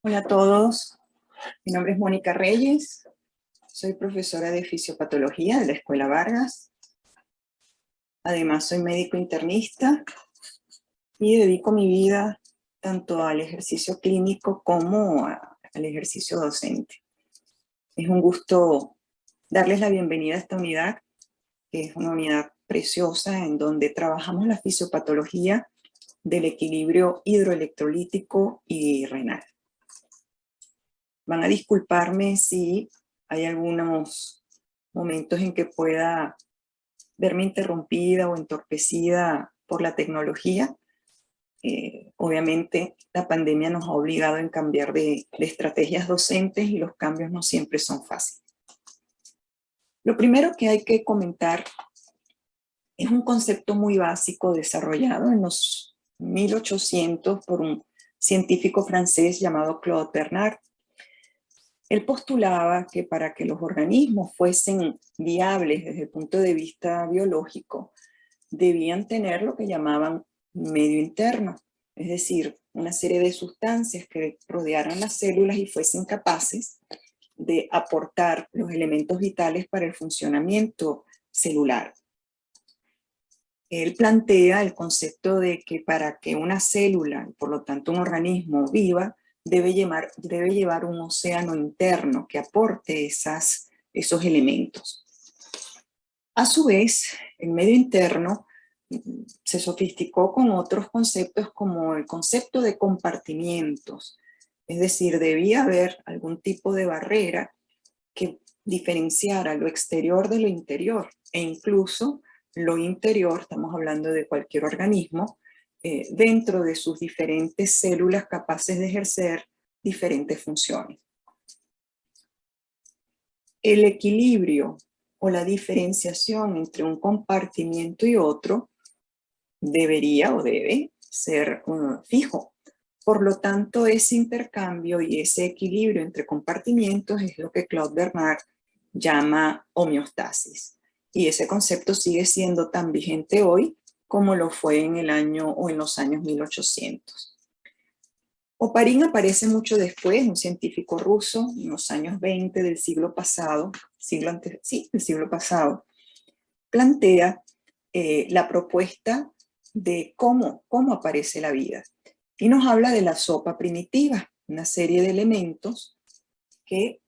Hola a todos, mi nombre es Mónica Reyes, soy profesora de fisiopatología de la Escuela Vargas. Además soy médico internista y dedico mi vida tanto al ejercicio clínico como al ejercicio docente. Es un gusto darles la bienvenida a esta unidad, que es una unidad preciosa en donde trabajamos la fisiopatología del equilibrio hidroelectrolítico y renal. Van a disculparme si hay algunos momentos en que pueda verme interrumpida o entorpecida por la tecnología. Obviamente la pandemia nos ha obligado a cambiar de estrategias docentes y los cambios no siempre son fáciles. Lo primero que hay que comentar es un concepto muy básico desarrollado en los 1800 por un científico francés llamado Claude Bernard. Él postulaba que para que los organismos fuesen viables desde el punto de vista biológico, debían tener lo que llamaban medio interno, es decir, una serie de sustancias que rodearan las células y fuesen capaces de aportar los elementos vitales para el funcionamiento celular. Él plantea el concepto de que para que una célula, por lo tanto un organismo viva, debe llevar un océano interno que aporte esos elementos. A su vez, el medio interno se sofisticó con otros conceptos como el concepto de compartimientos, es decir, debía haber algún tipo de barrera que diferenciara lo exterior de lo interior e incluso lo interior, estamos hablando de cualquier organismo, dentro de sus diferentes células capaces de ejercer diferentes funciones. El equilibrio o la diferenciación entre un compartimiento y otro debería o debe ser fijo. Por lo tanto, ese intercambio y ese equilibrio entre compartimientos es lo que Claude Bernard llama homeostasis. Y ese concepto sigue siendo tan vigente hoy como lo fue en el año o en los años 1800. Oparin aparece mucho después, un científico ruso, en los años 20 del siglo pasado, del siglo pasado, plantea la propuesta de cómo aparece la vida. Y nos habla de la sopa primitiva, una serie de elementos que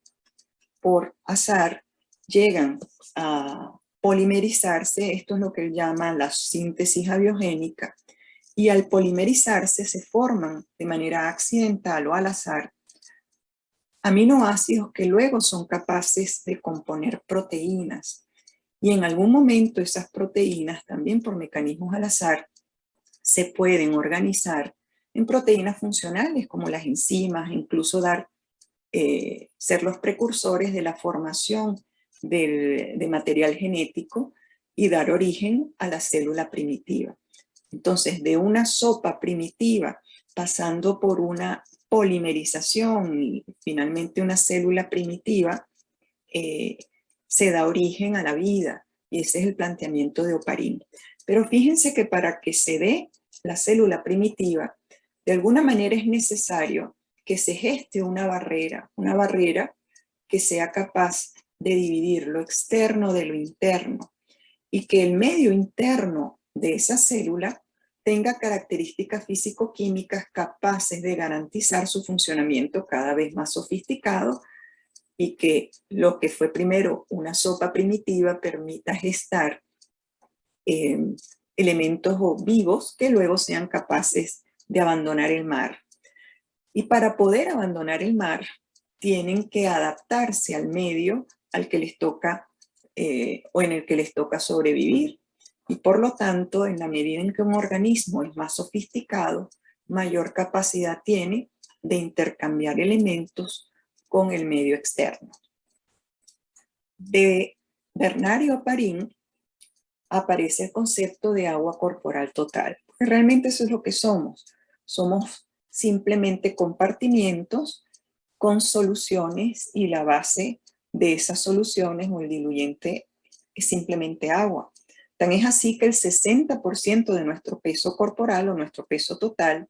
por azar llegan a polimerizarse, esto es lo que él llama la síntesis abiogénica, y al polimerizarse se forman de manera accidental o al azar aminoácidos que luego son capaces de componer proteínas. Y en algún momento esas proteínas, también por mecanismos al azar, se pueden organizar en proteínas funcionales como las enzimas, incluso ser los precursores de la formación de material genético y dar origen a la célula primitiva. Entonces, de una sopa primitiva, pasando por una polimerización y finalmente una célula primitiva, se da origen a la vida. Y ese es el planteamiento de Oparin. Pero fíjense que para que se dé la célula primitiva, de alguna manera es necesario que se geste una barrera que sea capaz de dividir lo externo de lo interno y que el medio interno de esa célula tenga características físico-químicas capaces de garantizar su funcionamiento cada vez más sofisticado y que lo que fue primero una sopa primitiva permita gestar elementos vivos que luego sean capaces de abandonar el mar. Y para poder abandonar el mar, tienen que adaptarse al medio al que les toca o en el que les toca sobrevivir. Y por lo tanto, en la medida en que un organismo es más sofisticado, mayor capacidad tiene de intercambiar elementos con el medio externo. De Bernard y Oparin aparece el concepto de agua corporal total. Porque realmente eso es lo que somos. Somos simplemente compartimientos con soluciones y la base de esas soluciones o el diluyente es simplemente agua. Tan es así que el 60% de nuestro peso corporal o nuestro peso total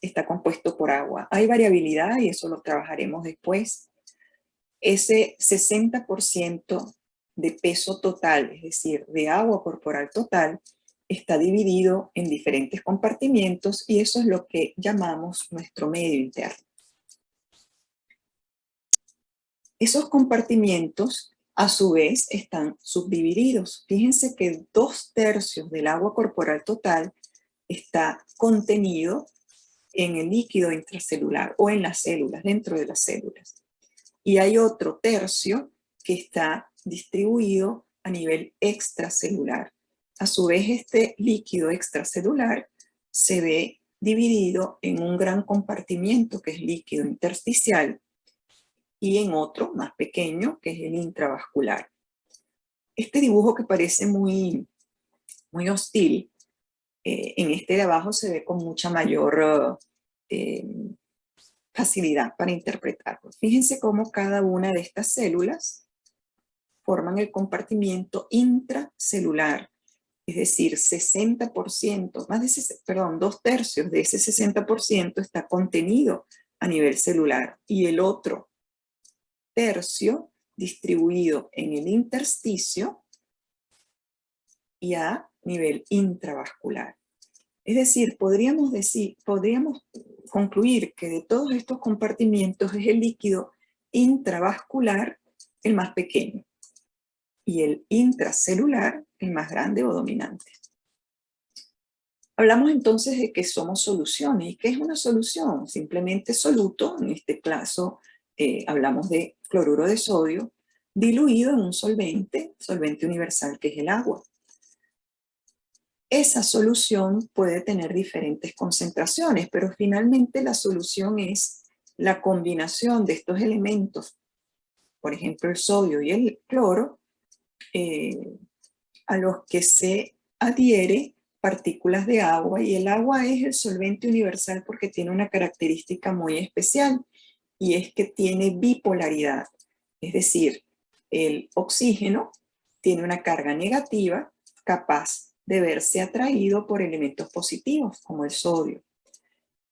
está compuesto por agua. Hay variabilidad y eso lo trabajaremos después. Ese 60% de peso total, es decir, de agua corporal total, está dividido en diferentes compartimientos y eso es lo que llamamos nuestro medio interno. Esos compartimientos, a su vez, están subdivididos. Fíjense que 2/3 del agua corporal total está contenido en el líquido intracelular o en las células, dentro de las células. Y hay otro tercio que está distribuido a nivel extracelular. A su vez, este líquido extracelular se ve dividido en un gran compartimiento que es líquido intersticial y en otro más pequeño que es el intravascular. Este dibujo que parece muy hostil, en este de abajo se ve con mucha mayor facilidad para interpretarlo. Fíjense cómo cada una de estas células forman el compartimiento intracelular, es decir, 60%, perdón, 2/3 de ese 60% está contenido a nivel celular y el otro tercio distribuido en el intersticio y a nivel intravascular. Es decir, podríamos concluir que de todos estos compartimientos es el líquido intravascular el más pequeño y el intracelular el más grande o dominante. Hablamos entonces de que somos soluciones. ¿Y qué es una solución? Simplemente soluto, en este caso hablamos de cloruro de sodio, diluido en un solvente universal que es el agua. Esa solución puede tener diferentes concentraciones, pero finalmente la solución es la combinación de estos elementos, por ejemplo el sodio y el cloro, a los que se adhiere partículas de agua, y el agua es el solvente universal porque tiene una característica muy especial y es que tiene bipolaridad, es decir, el oxígeno tiene una carga negativa capaz de verse atraído por elementos positivos como el sodio,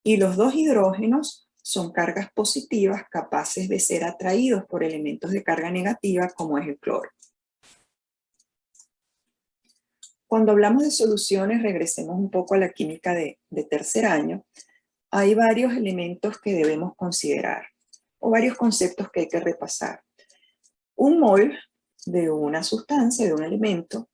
y los dos hidrógenos son cargas positivas capaces de ser atraídos por elementos de carga negativa como es el cloro. Cuando hablamos de soluciones, regresemos un poco a la química de tercer año, hay varios elementos que debemos considerar, o varios conceptos que hay que repasar. Un mol de una sustancia, de un elemento,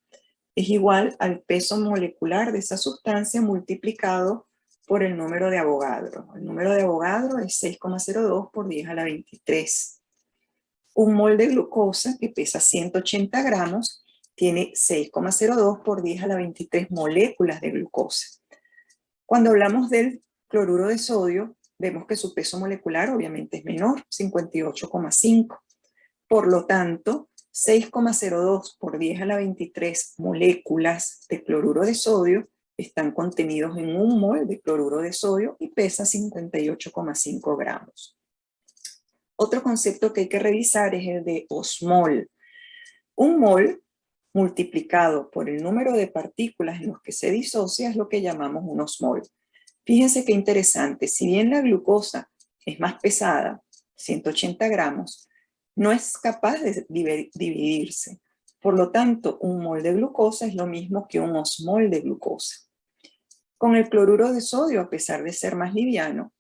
es igual al peso molecular de esa sustancia multiplicado por el número de Avogadro. El número de Avogadro es 6,02 por 10 a la 23. Un mol de glucosa que pesa 180 gramos tiene 6,02 por 10 a la 23 moléculas de glucosa. Cuando hablamos del cloruro de sodio, vemos que su peso molecular obviamente es menor, 58,5. Por lo tanto, 6,02 por 10 a la 23 moléculas de cloruro de sodio están contenidos en un mol de cloruro de sodio y pesa 58,5 gramos. Otro concepto que hay que revisar es el de osmol. Un mol multiplicado por el número de partículas en los que se disocia es lo que llamamos un osmol. Fíjense qué interesante, si bien la glucosa es más pesada, 180 gramos, no es capaz de dividirse. Por lo tanto, un mol de glucosa es lo mismo que un osmol de glucosa. Con el cloruro de sodio, a pesar de ser más liviano,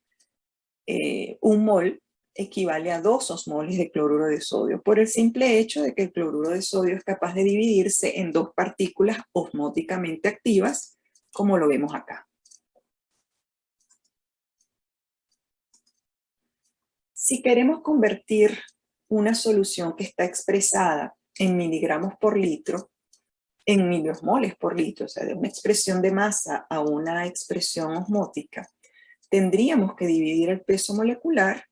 un mol equivale a 2 osmoles de cloruro de sodio, por el simple hecho de que el cloruro de sodio es capaz de dividirse en 2 partículas osmóticamente activas, como lo vemos acá. Si queremos convertir una solución que está expresada en miligramos por litro, en miliosmoles por litro, o sea, de una expresión de masa a una expresión osmótica, tendríamos que dividir el peso molecular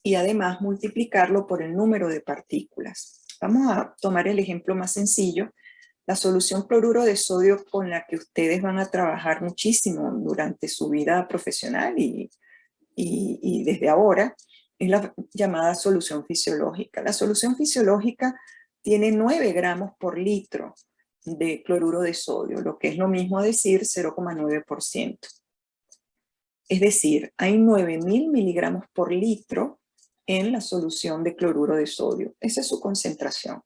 y además multiplicarlo por el número de partículas. Vamos a tomar el ejemplo más sencillo. La solución cloruro de sodio con la que ustedes van a trabajar muchísimo durante su vida profesional y desde ahora, es la llamada solución fisiológica. La solución fisiológica tiene 9 gramos por litro de cloruro de sodio, lo que es lo mismo decir 0,9%. Es decir, hay 9.000 miligramos por litro en la solución de cloruro de sodio. Esa es su concentración.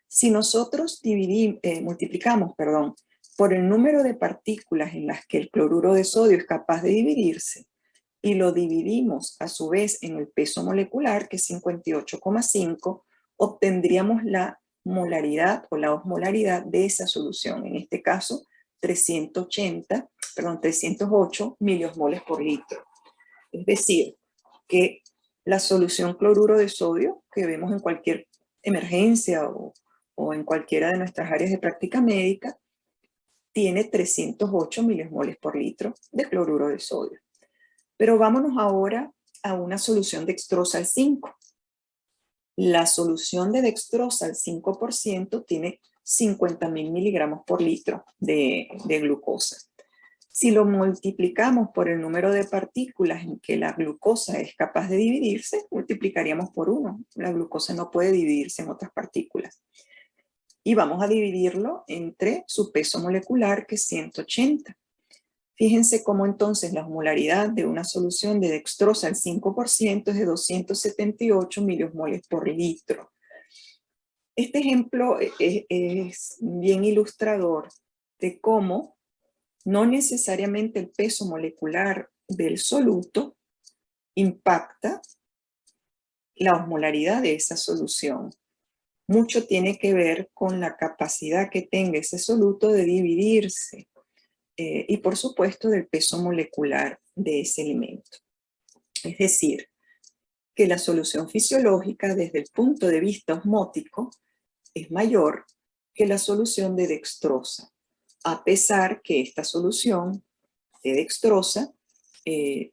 Si nosotros multiplicamos por el número de partículas en las que el cloruro de sodio es capaz de dividirse y lo dividimos a su vez en el peso molecular, que es 58,5, obtendríamos la molaridad o la osmolaridad de esa solución. En este caso, 308 miliosmoles por litro. Es decir, que la solución cloruro de sodio que vemos en cualquier emergencia o en cualquiera de nuestras áreas de práctica médica tiene 308 miliosmoles por litro de cloruro de sodio. Pero vámonos ahora a una solución dextrosa al 5. La solución de dextrosa al 5% tiene 50.000 miligramos por litro de glucosa. Si lo multiplicamos por el número de partículas en que la glucosa es capaz de dividirse, multiplicaríamos por 1. La glucosa no puede dividirse en otras partículas. Y vamos a dividirlo entre su peso molecular, que es 180. Fíjense cómo entonces la osmolaridad de una solución de dextrosa al 5% es de 278 miliosmoles por litro. Este ejemplo es bien ilustrador de cómo no necesariamente el peso molecular del soluto impacta la osmolaridad de esa solución. Mucho tiene que ver con la capacidad que tenga ese soluto de dividirse y por supuesto del peso molecular de ese elemento. Es decir, que la solución fisiológica desde el punto de vista osmótico es mayor que la solución de dextrosa, a pesar que esta solución de dextrosa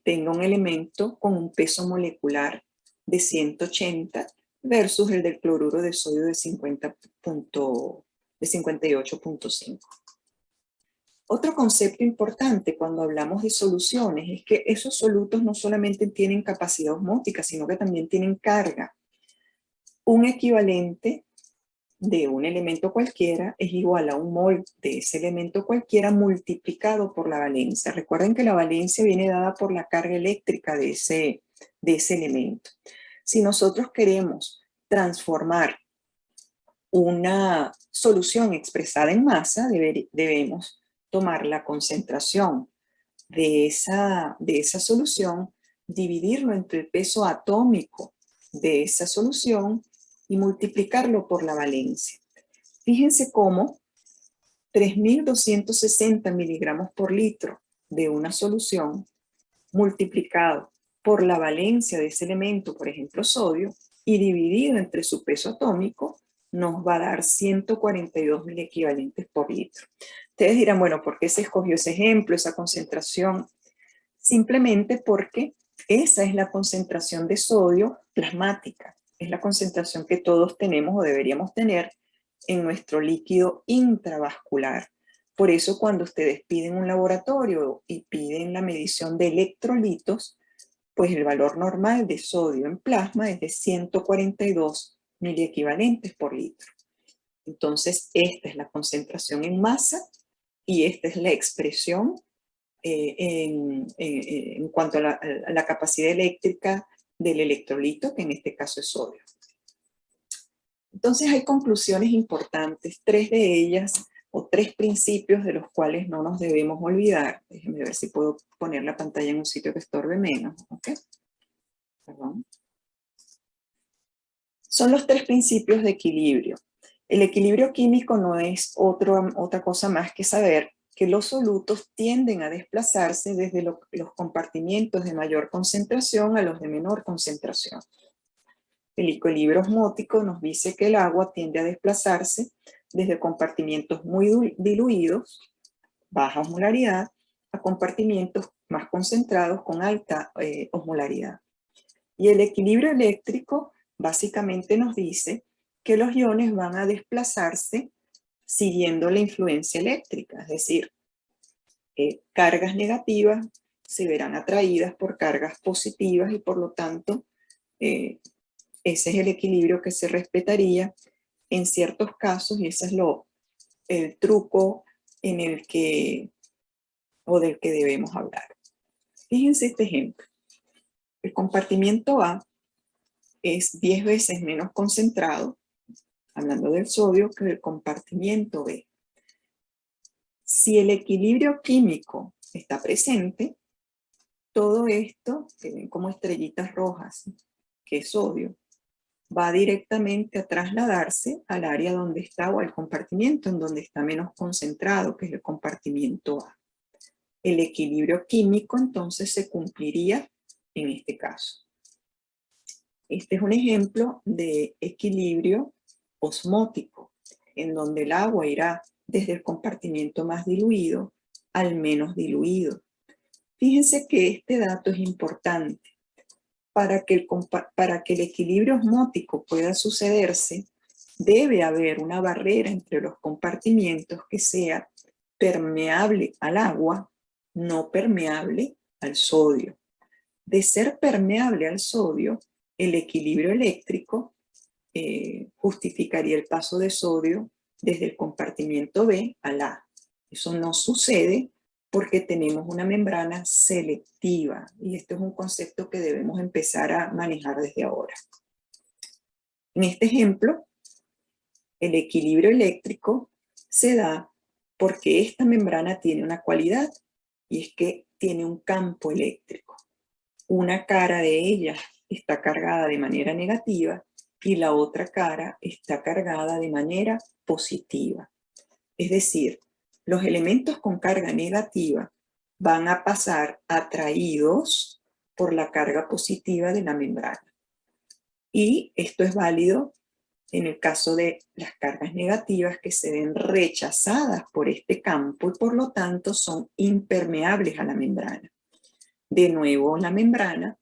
tenga un elemento con un peso molecular de 180 versus el del cloruro de sodio de 58,5. Otro concepto importante cuando hablamos de soluciones es que esos solutos no solamente tienen capacidad osmótica, sino que también tienen carga. Un equivalente de un elemento cualquiera es igual a un mol de ese elemento cualquiera multiplicado por la valencia. Recuerden que la valencia viene dada por la carga eléctrica de ese elemento. Si nosotros queremos transformar una solución expresada en masa, debemos tomar la concentración de esa solución, dividirlo entre el peso atómico de esa solución y multiplicarlo por la valencia. Fíjense cómo 3.260 miligramos por litro de una solución multiplicado por la valencia de ese elemento, por ejemplo sodio, y dividido entre su peso atómico, nos va a dar 142.000 equivalentes por litro. Ustedes dirán, bueno, ¿por qué se escogió ese ejemplo, esa concentración? Simplemente porque esa es la concentración de sodio plasmática. Es la concentración que todos tenemos o deberíamos tener en nuestro líquido intravascular. Por eso cuando ustedes piden un laboratorio y piden la medición de electrolitos, pues el valor normal de sodio en plasma es de 142 miliequivalentes por litro. Entonces, esta es la concentración en masa y esta es la expresión en cuanto a la capacidad eléctrica del electrolito, que en este caso es sodio. Entonces hay conclusiones importantes, 3 de ellas, o 3 principios de los cuales no nos debemos olvidar. Déjenme ver si puedo poner la pantalla en un sitio que estorbe menos. ¿Ok? Perdón. Son los 3 principios de equilibrio. El equilibrio químico no es otra cosa más que saber que los solutos tienden a desplazarse desde los compartimientos de mayor concentración a los de menor concentración. El equilibrio osmótico nos dice que el agua tiende a desplazarse desde compartimientos muy diluidos, baja osmolaridad, a compartimientos más concentrados con alta osmolaridad. Y el equilibrio eléctrico básicamente nos dice que los iones van a desplazarse siguiendo la influencia eléctrica, es decir, cargas negativas se verán atraídas por cargas positivas y por lo tanto ese es el equilibrio que se respetaría en ciertos casos y ese es el truco del que debemos hablar. Fíjense este ejemplo. El compartimiento A es 10 veces menos concentrado, hablando del sodio, que el compartimiento B. Si el equilibrio químico está presente, todo esto, que ven como estrellitas rojas, que es sodio, va directamente a trasladarse al área donde está o al compartimento en donde está menos concentrado, que es el compartimiento A. El equilibrio químico entonces se cumpliría en este caso. Este es un ejemplo de equilibrio osmótico, en donde el agua irá desde el compartimiento más diluido al menos diluido. Fíjense que este dato es importante. Para que el equilibrio osmótico pueda sucederse, debe haber una barrera entre los compartimientos que sea permeable al agua, no permeable al sodio. De ser permeable al sodio, el equilibrio eléctrico justificaría el paso de sodio desde el compartimiento B al A. Eso no sucede porque tenemos una membrana selectiva, y este es un concepto que debemos empezar a manejar desde ahora. En este ejemplo, el equilibrio eléctrico se da porque esta membrana tiene una cualidad, y es que tiene un campo eléctrico. Una cara de ella está cargada de manera negativa y la otra cara está cargada de manera positiva. Es decir, los elementos con carga negativa van a pasar atraídos por la carga positiva de la membrana. Y esto es válido en el caso de las cargas negativas que se ven rechazadas por este campo y por lo tanto son impermeables a la membrana. De nuevo, la membrana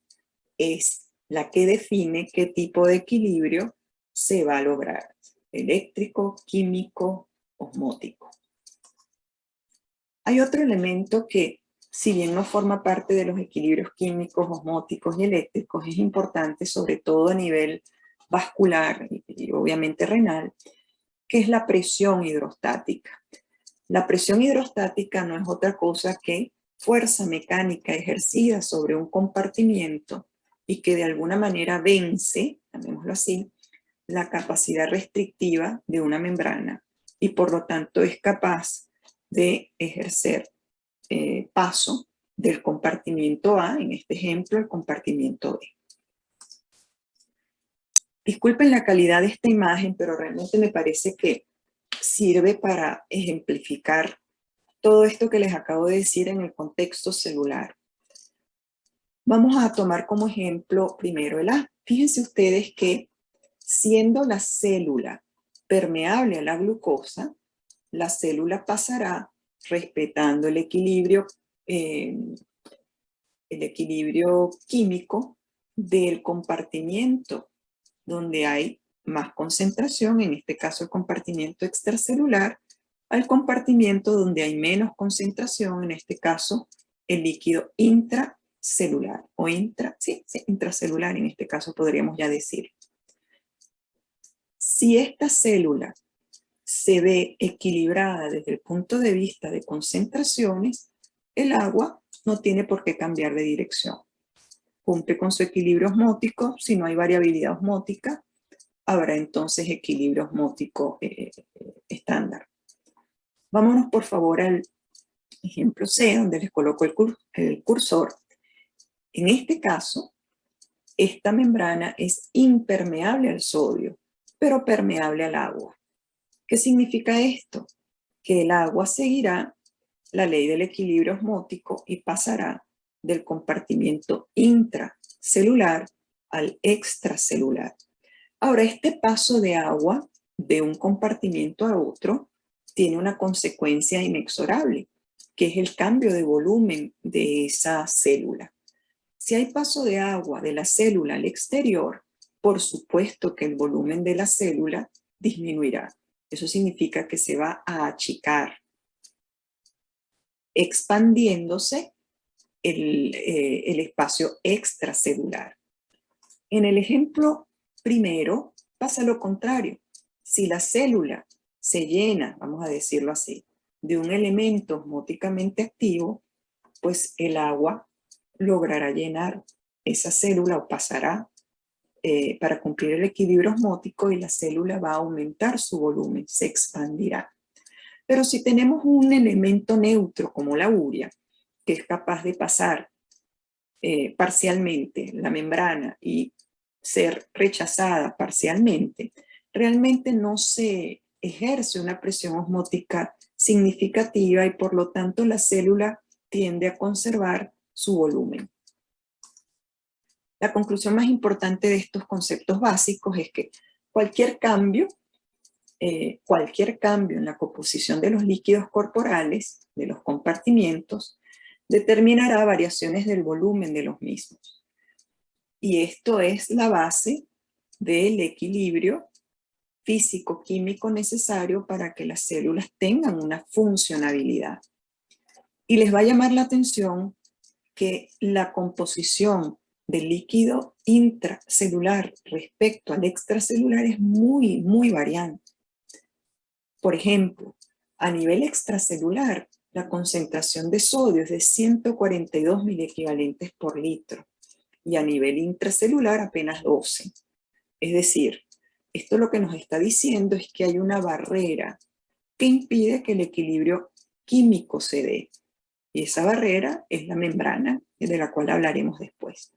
es la que define qué tipo de equilibrio se va a lograr: eléctrico, químico, osmótico. Hay otro elemento que, si bien no forma parte de los equilibrios químicos, osmóticos y eléctricos, es importante, sobre todo a nivel vascular y obviamente renal, que es la presión hidrostática. La presión hidrostática no es otra cosa que fuerza mecánica ejercida sobre un compartimiento y que de alguna manera vence, llamémoslo así, la capacidad restrictiva de una membrana y por lo tanto es capaz de ejercer paso del compartimiento A, en este ejemplo, al compartimiento B. Disculpen la calidad de esta imagen, pero realmente me parece que sirve para ejemplificar todo esto que les acabo de decir en el contexto celular. Vamos a tomar como ejemplo primero el A. Fíjense ustedes que siendo la célula permeable a la glucosa, la célula pasará respetando el equilibrio químico del compartimiento donde hay más concentración, en este caso el compartimiento extracelular, al compartimiento donde hay menos concentración, en este caso el líquido intracelular, o intracelular en este caso podríamos ya decir. Si esta célula se ve equilibrada desde el punto de vista de concentraciones, el agua no tiene por qué cambiar de dirección. Cumple con su equilibrio osmótico. Si no hay variabilidad osmótica, habrá entonces equilibrio osmótico estándar. Vámonos por favor al ejemplo C, donde les coloco el cursor. En este caso, esta membrana es impermeable al sodio, pero permeable al agua. ¿Qué significa esto? Que el agua seguirá la ley del equilibrio osmótico y pasará del compartimiento intracelular al extracelular. Ahora, este paso de agua de un compartimiento a otro tiene una consecuencia inexorable, que es el cambio de volumen de esa célula. Si hay paso de agua de la célula al exterior, por supuesto que el volumen de la célula disminuirá. Eso significa que se va a achicar, expandiéndose el espacio extracelular. En el ejemplo primero pasa lo contrario. Si la célula se llena, vamos a decirlo así, de un elemento osmóticamente activo, pues el agua logrará llenar esa célula o pasará para cumplir el equilibrio osmótico y la célula va a aumentar su volumen, se expandirá. Pero si tenemos un elemento neutro como la urea, que es capaz de pasar parcialmente la membrana y ser rechazada parcialmente, realmente no se ejerce una presión osmótica significativa y por lo tanto la célula tiende a conservar su volumen. La conclusión más importante de estos conceptos básicos es que cualquier cambio en la composición de los líquidos corporales, de los compartimientos, determinará variaciones del volumen de los mismos. Y esto es la base del equilibrio físico-químico necesario para que las células tengan una funcionabilidad. Y les va a llamar la atención que la composición del líquido intracelular respecto al extracelular es muy, muy variante. Por ejemplo, a nivel extracelular, la concentración de sodio es de 142 miliequivalentes por litro y a nivel intracelular apenas 12. Es decir, esto lo que nos está diciendo es que hay una barrera que impide que el equilibrio químico se dé. Y esa barrera es la membrana, de la cual hablaremos después.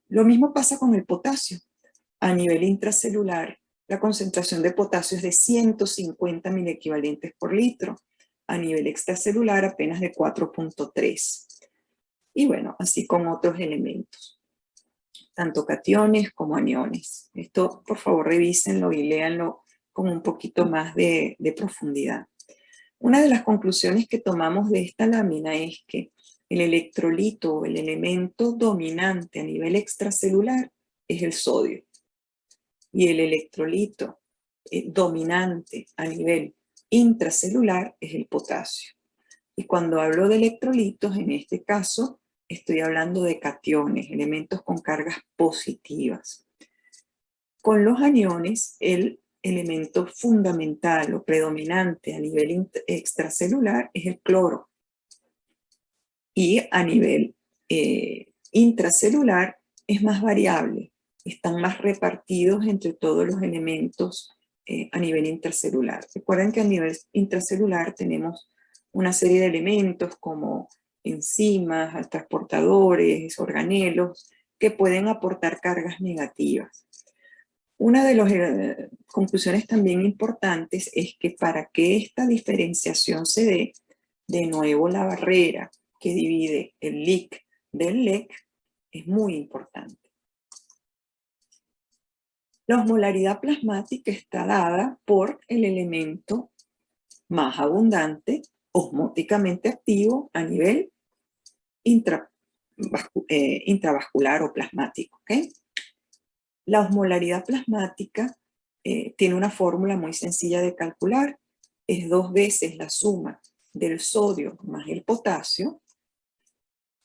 Lo mismo pasa con el potasio. A nivel intracelular, la concentración de potasio es de 150 miliequivalentes por litro. A nivel extracelular, apenas de 4.3. Y bueno, así con otros elementos, tanto cationes como aniones. Esto, por favor, revísenlo y léanlo con un poquito más de profundidad. Una de las conclusiones que tomamos de esta lámina es que el electrolito o el elemento dominante a nivel extracelular es el sodio. Y el electrolito dominante a nivel intracelular es el potasio. Y cuando hablo de electrolitos, en este caso, estoy hablando de cationes, elementos con cargas positivas. Con los aniones, el elemento fundamental o predominante a nivel extracelular es el cloro. Y a nivel intracelular es más variable, están más repartidos entre todos los elementos a nivel intracelular. Recuerden que a nivel intracelular tenemos una serie de elementos como enzimas, transportadores, organelos, que pueden aportar cargas negativas. Una de las conclusiones también importantes es que para que esta diferenciación se dé, de nuevo la barrera que divide el LIC del LEC es muy importante. La osmolaridad plasmática está dada por el elemento más abundante, osmóticamente activo a nivel intravascular o plasmático. ¿Okay? La osmolaridad plasmática tiene una fórmula muy sencilla de calcular. Es 2 veces la suma del sodio más el potasio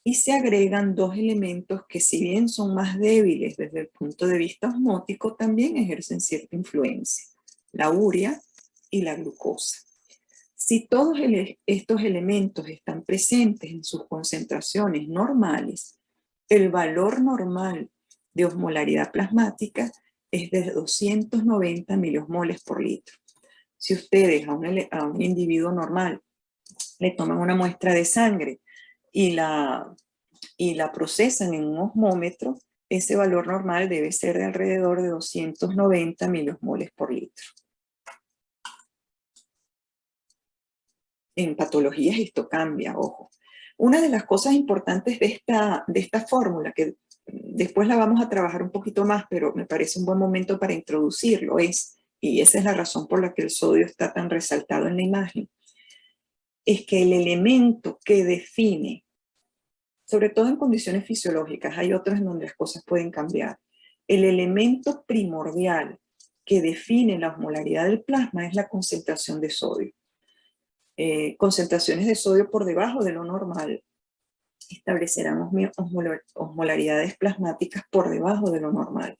y se agregan 2 elementos que, si bien son más débiles desde el punto de vista osmótico, también ejercen cierta influencia: la urea y la glucosa. Si todos estos elementos están presentes en sus concentraciones normales, el valor normal de osmolaridad plasmática es de 290 miliosmoles por litro. Si ustedes a un individuo normal le toman una muestra de sangre y la procesan en un osmómetro, ese valor normal debe ser de alrededor de 290 miliosmoles por litro. En patologías esto cambia, ojo. Una de las cosas importantes de esta fórmula, que después la vamos a trabajar un poquito más, pero me parece un buen momento para introducirlo, y esa es la razón por la que el sodio está tan resaltado en la imagen, es que el elemento que define, sobre todo en condiciones fisiológicas, hay otras en donde las cosas pueden cambiar, el elemento primordial que define la osmolaridad del plasma es la concentración de sodio. Concentraciones de sodio por debajo de lo normal establecerán osmolaridades plasmáticas por debajo de lo normal.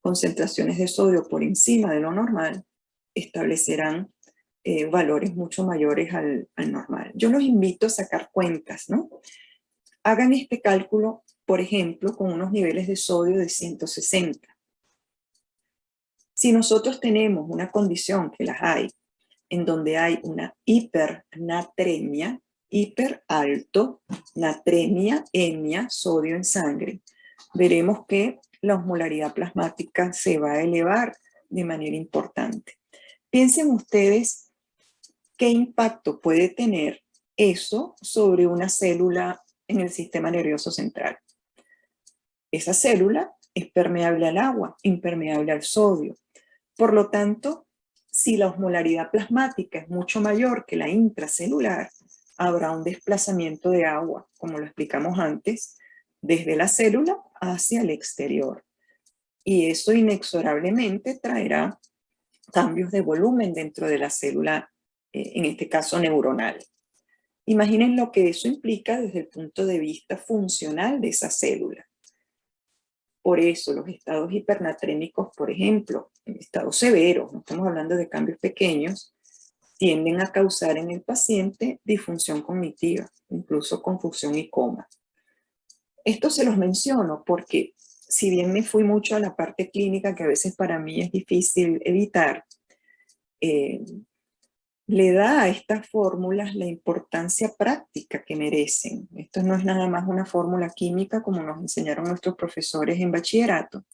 Concentraciones de sodio por encima de lo normal establecerán valores mucho mayores al normal. Yo los invito a sacar cuentas, ¿no? Hagan este cálculo, por ejemplo, con unos niveles de sodio de 160. Si nosotros tenemos una condición, que las hay, en donde hay una hipernatremia, hiper alto, natremia, emia, sodio en sangre, veremos que la osmolaridad plasmática se va a elevar de manera importante. Piensen ustedes qué impacto puede tener eso sobre una célula en el sistema nervioso central. Esa célula es permeable al agua, impermeable al sodio. Por lo tanto, si la osmolaridad plasmática es mucho mayor que la intracelular, habrá un desplazamiento de agua, como lo explicamos antes, desde la célula hacia el exterior. Y eso inexorablemente traerá cambios de volumen dentro de la célula, en este caso neuronal. Imaginen lo que eso implica desde el punto de vista funcional de esa célula. Por eso los estados hipernatrémicos, por ejemplo, en estados severos, no estamos hablando de cambios pequeños, tienden a causar en el paciente disfunción cognitiva, incluso confusión y coma. Esto se los menciono porque, si bien me fui mucho a la parte clínica, que a veces para mí es difícil evitar, le da a estas fórmulas la importancia práctica que merecen. Esto no es nada más una fórmula química como nos enseñaron nuestros profesores en bachillerato,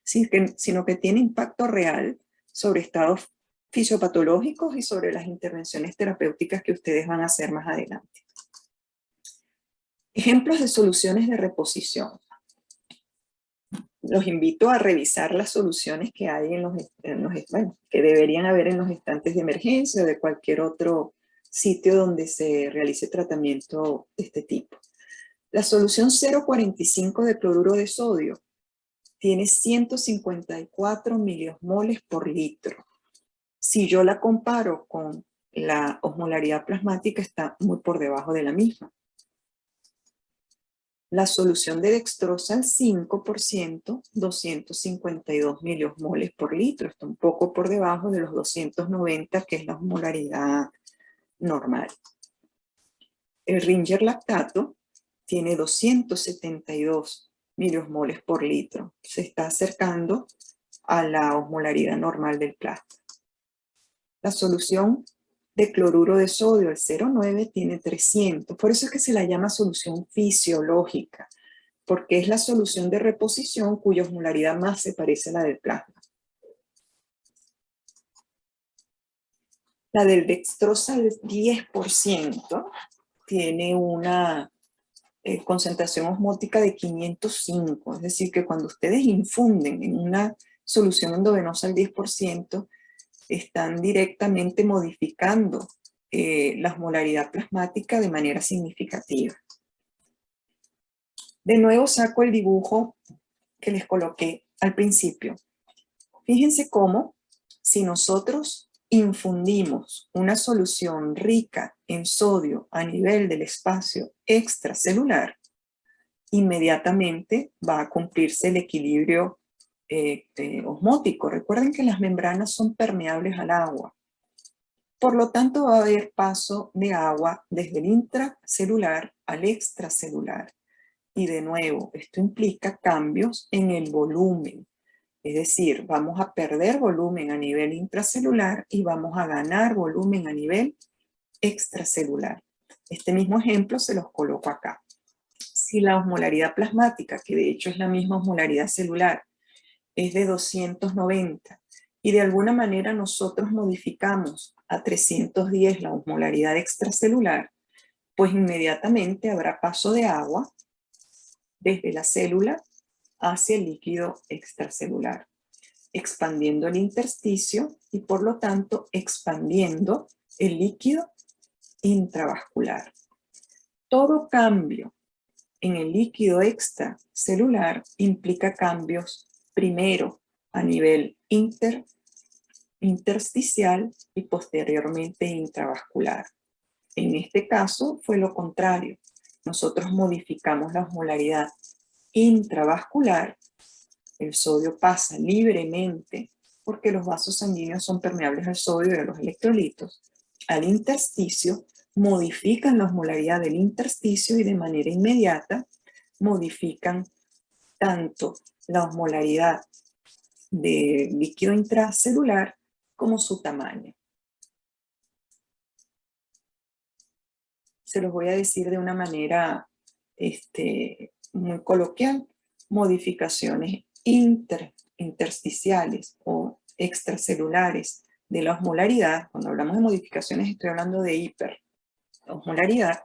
sino que tiene impacto real sobre estados fisiopatológicos y sobre las intervenciones terapéuticas que ustedes van a hacer más adelante. Ejemplos de soluciones de reposición. Los invito a revisar las soluciones que hay que deberían haber en los estantes de emergencia o de cualquier otro sitio donde se realice tratamiento de este tipo. La solución 0,45 de cloruro de sodio tiene 154 miliosmoles por litro. Si yo la comparo con la osmolaridad plasmática, está muy por debajo de la misma. La solución de dextrosa al 5%, 252 miliosmoles por litro. Está un poco por debajo de los 290, que es la osmolaridad normal. El Ringer lactato tiene 272 miliosmoles por litro. Se está acercando a la osmolaridad normal del plasma. La solución de cloruro de sodio, el 0,9, tiene 300. Por eso es que se la llama solución fisiológica, porque es la solución de reposición cuya osmolaridad más se parece a la del plasma. La del dextrosa al 10% tiene una concentración osmótica de 505, es decir, que cuando ustedes infunden en una solución endovenosa al 10%, están directamente modificando la osmolaridad plasmática de manera significativa. De nuevo saco el dibujo que les coloqué al principio. Fíjense cómo, si nosotros infundimos una solución rica en sodio a nivel del espacio extracelular, inmediatamente va a cumplirse el equilibrio osmótico. Recuerden que las membranas son permeables al agua. Por lo tanto, va a haber paso de agua desde el intracelular al extracelular. Y de nuevo, esto implica cambios en el volumen. Es decir, vamos a perder volumen a nivel intracelular y vamos a ganar volumen a nivel extracelular. Este mismo ejemplo se los coloco acá. Si la osmolaridad plasmática, que de hecho es la misma osmolaridad celular, es de 290 y de alguna manera nosotros modificamos a 310 la osmolaridad extracelular, pues inmediatamente habrá paso de agua desde la célula hacia el líquido extracelular, expandiendo el intersticio y por lo tanto expandiendo el líquido intravascular. Todo cambio en el líquido extracelular implica cambios primero a nivel intersticial y posteriormente intravascular. En este caso fue lo contrario. Nosotros modificamos la osmolaridad intravascular, el sodio pasa libremente porque los vasos sanguíneos son permeables al sodio y a los electrolitos, al intersticio, modifican la osmolaridad del intersticio y de manera inmediata modifican tanto la osmolaridad del líquido intracelular como su tamaño. Se los voy a decir de una manera muy coloquial: modificaciones intersticiales o extracelulares de la osmolaridad. Cuando hablamos de modificaciones estoy hablando de hiperosmolaridad.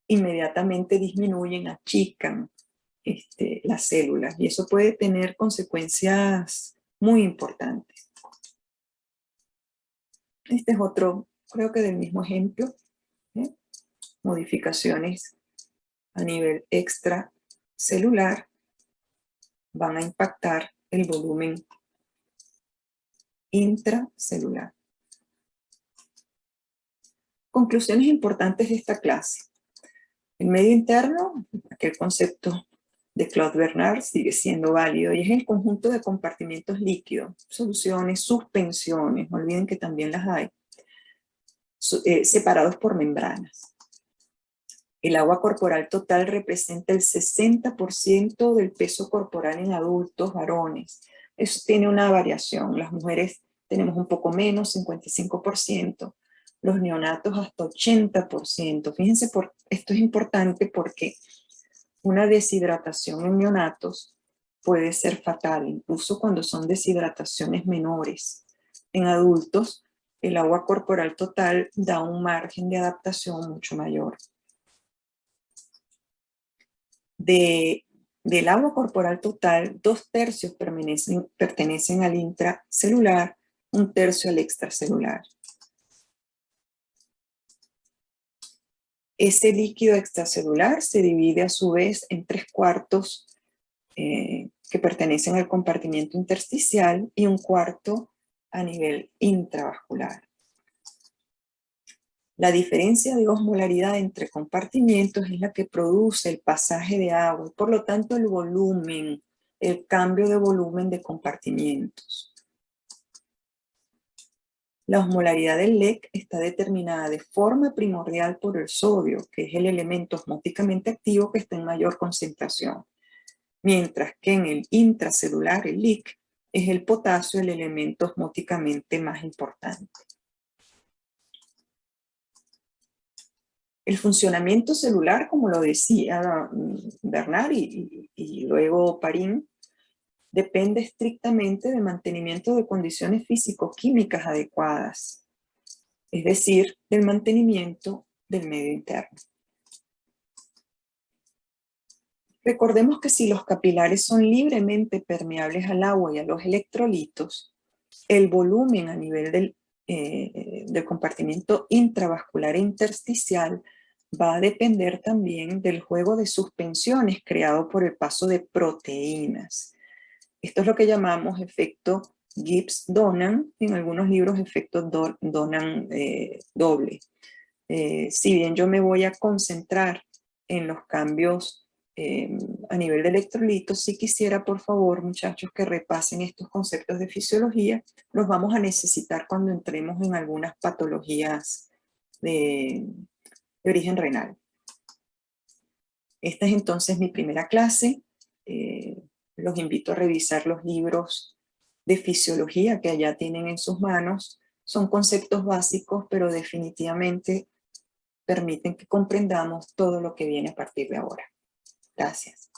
Inmediatamente disminuyen, achican las células, y eso puede tener consecuencias muy importantes. Este es otro, creo que del mismo ejemplo, ¿eh? Modificaciones a nivel extracelular van a impactar el volumen intracelular. Conclusiones importantes de esta clase. El medio interno, aquel concepto de Claude Bernard, sigue siendo válido, y es el conjunto de compartimentos líquidos, soluciones, suspensiones, no olviden que también las hay, separados por membranas. El agua corporal total representa el 60% del peso corporal en adultos varones. Eso tiene una variación. Las mujeres tenemos un poco menos, 55%. Los neonatos hasta 80%. Fíjense, esto es importante porque una deshidratación en neonatos puede ser fatal, incluso cuando son deshidrataciones menores. En adultos, el agua corporal total da un margen de adaptación mucho mayor. Del agua corporal total, 2/3 pertenecen al intracelular, 1/3 al extracelular. Ese líquido extracelular se divide a su vez en 3/4 que pertenecen al compartimiento intersticial y 1/4 a nivel intravascular. La diferencia de osmolaridad entre compartimientos es la que produce el pasaje de agua, y por lo tanto el volumen, el cambio de volumen de compartimientos. La osmolaridad del LEC está determinada de forma primordial por el sodio, que es el elemento osmóticamente activo que está en mayor concentración, mientras que en el intracelular, el LIC, es el potasio el elemento osmóticamente más importante. El funcionamiento celular, como lo decía Bernard y luego Parín, depende estrictamente del mantenimiento de condiciones físico-químicas adecuadas, es decir, del mantenimiento del medio interno. Recordemos que si los capilares son libremente permeables al agua y a los electrolitos, el volumen a nivel del compartimiento intravascular e intersticial va a depender también del juego de suspensiones creado por el paso de proteínas. Esto es lo que llamamos efecto Gibbs-Donan, en algunos libros efecto Donan doble. Si bien yo me voy a concentrar en los cambios a nivel de electrolitos, sí quisiera, por favor, muchachos, que repasen estos conceptos de fisiología. Los vamos a necesitar cuando entremos en algunas patologías de origen renal. Esta es entonces mi primera clase. Los invito a revisar los libros de fisiología que allá tienen en sus manos. Son conceptos básicos, pero definitivamente permiten que comprendamos todo lo que viene a partir de ahora. Gracias.